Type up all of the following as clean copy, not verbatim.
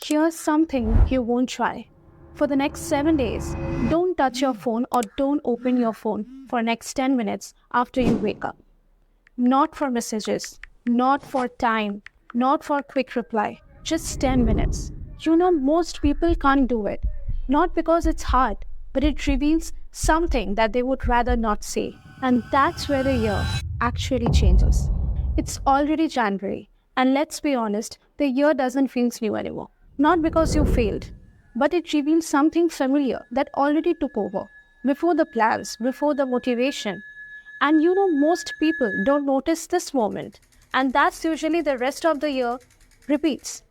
Here's something you won't try. For the next 7 days, don't touch your phone or don't open your phone for next 10 minutes after you wake up. Not for messages, not for time, not for quick reply, just 10 minutes. Most people can't do it. Not because it's hard, but it reveals something that they would rather not say. And that's where the year actually changes. It's already January, and let's be honest, the year doesn't feel new anymore. Not because you failed, but it reveals something familiar that already took over. Before the plans, before the motivation. And most people don't notice this moment. And that's usually the rest of the year repeats.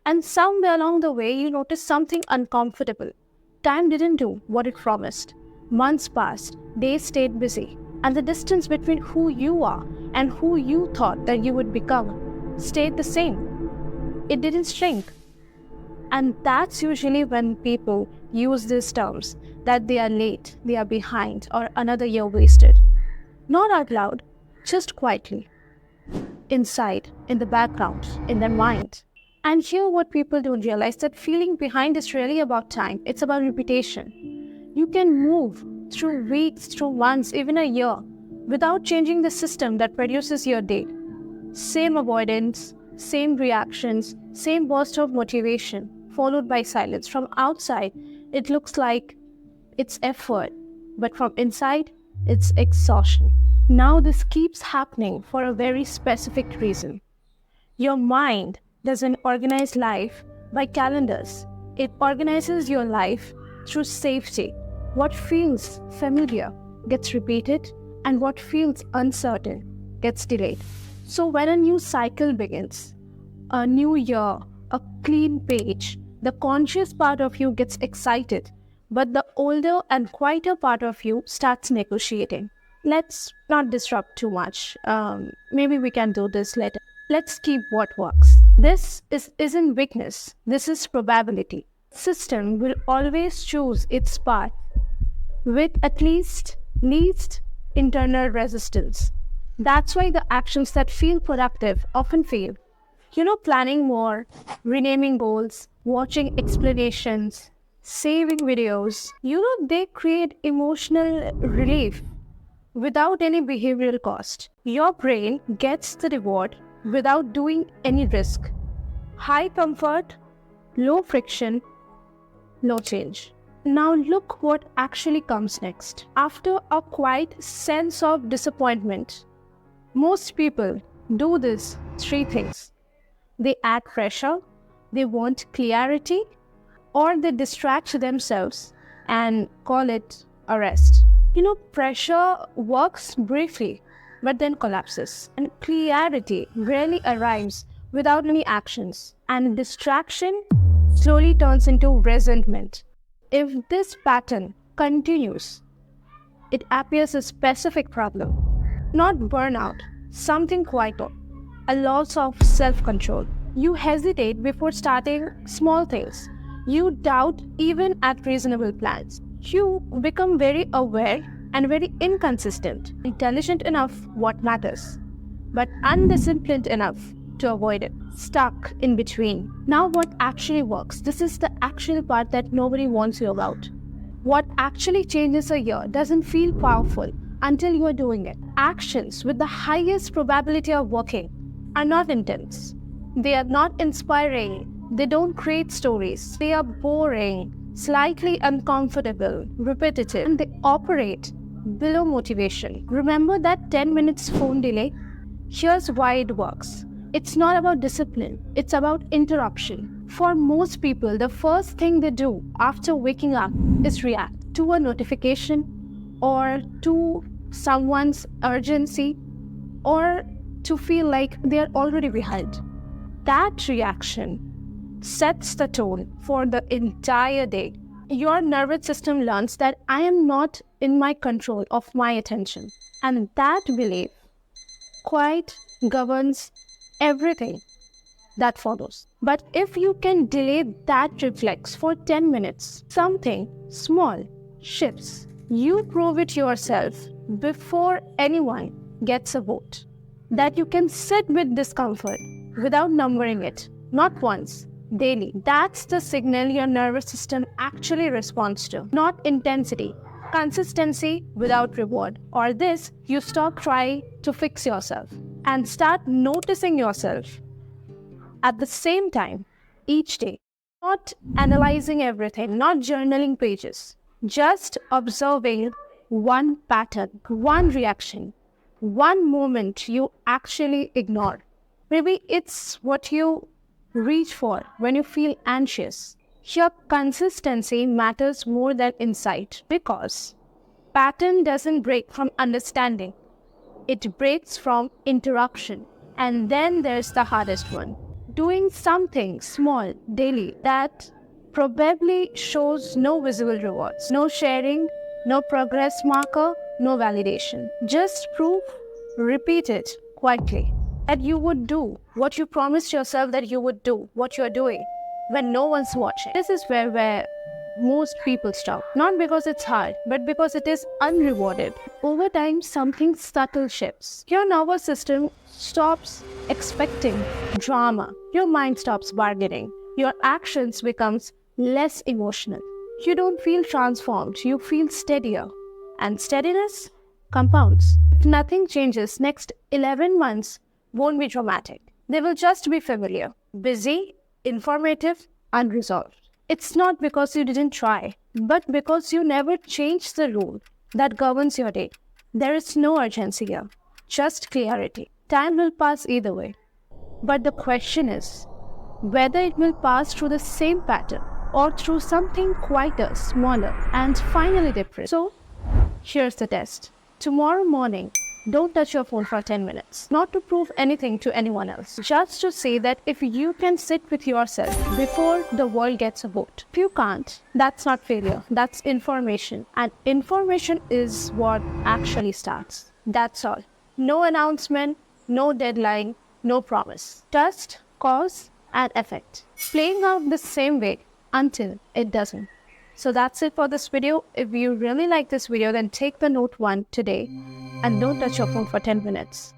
And somewhere along the way, you notice something uncomfortable. Time didn't do what it promised. Months passed, days stayed busy, and the distance between who you are and who you thought that you would become stayed the same. It didn't shrink. And that's usually when people use these terms that they are late, they are behind, or another year wasted. Not out loud, just quietly. Inside, in the background, in their mind. And here what people don't realize that feeling behind is really about time. It's about repetition. You can move through weeks, through months, even a year without changing the system that produces your day. Same avoidance, same reactions, same burst of motivation, followed by silence. From outside, it looks like it's effort, but from inside, it's exhaustion. Now this keeps happening for a very specific reason. Your mind doesn't organize life by calendars. It organizes your life through safety. What feels familiar gets repeated, and what feels uncertain gets delayed. So when a new cycle begins, a new year, a clean page, the conscious part of you gets excited, but the older and quieter part of you starts negotiating. Let's not disrupt too much. Maybe we can do this later. Let's keep what works. Isn't weakness. This is probability. System will always choose its path with at least internal resistance. That's why the actions that feel productive often fail. Planning more, renaming goals, watching explanations, saving videos. They create emotional relief without any behavioral cost. Your brain gets the reward without doing any risk. High comfort, low friction, low change. Now look what actually comes next. After a quiet sense of disappointment, most people do these three things. They add pressure, they want clarity, or they distract themselves and call it a rest. Pressure works briefly, but then collapses. And clarity rarely arrives without any actions. And distraction slowly turns into resentment. If this pattern continues, it appears a specific problem, not burnout, something quieter, a loss of self-control. You hesitate before starting small things. You doubt even at reasonable plans. You become very aware and very inconsistent, intelligent enough what matters, but undisciplined enough to avoid it, stuck in between. Now what actually works? This is the actual part that nobody wants you about. What actually changes a year doesn't feel powerful until you are doing it. Actions with the highest probability of working are not intense. They are not inspiring. They don't create stories. They are boring, slightly uncomfortable, repetitive, and they operate below motivation. Remember that 10 minutes phone delay? Here's why it works. It's not about discipline. It's about interruption. For most people, the first thing they do after waking up is react to a notification or to someone's urgency or to feel like they are already behind. That reaction sets the tone for the entire day. Your nervous system learns that I am not in my control of my attention. And that belief quite governs everything that follows. But if you can delay that reflex for 10 minutes, something small shifts. You prove it yourself before anyone gets a vote. That you can sit with discomfort without numbering it. Not once, daily. That's the signal your nervous system actually responds to, not intensity. Consistency without reward. Or this, you stop trying to fix yourself and start noticing yourself at the same time each day. Not analyzing everything, not journaling pages, just observing one pattern, one reaction, one moment you actually ignore. Maybe it's what you reach for when you feel anxious. Here, consistency matters more than insight because pattern doesn't break from understanding. It breaks from interruption. And then there's the hardest one. Doing something small daily that probably shows no visible rewards, no sharing, no progress marker, no validation. Just proof, repeat it quietly. That you would do what you promised yourself that you would do, what you're doing when no one's watching. This is where most people stop. Not because it's hard, but because it is unrewarded. Over time, something subtle shifts. Your nervous system stops expecting drama. Your mind stops bargaining. Your actions becomes less emotional. You don't feel transformed, you feel steadier. And steadiness compounds. If nothing changes, next 11 months won't be dramatic. They will just be familiar, busy, informative, unresolved. It's not because you didn't try, but because you never changed the rule that governs your day. There is no urgency here, just clarity. Time will pass either way. But the question is whether it will pass through the same pattern or through something quieter, smaller, and finally different. So, here's the test. Tomorrow morning, don't touch your phone for 10 minutes. Not to prove anything to anyone else. Just to say that if you can sit with yourself before the world gets a vote. If you can't, that's not failure. That's information. And information is what actually starts. That's all. No announcement, no deadline, no promise. Just cause and effect. Playing out the same way until it doesn't. So that's it for this video. If you really like this video, then take the note 1 today and don't touch your phone for 10 minutes.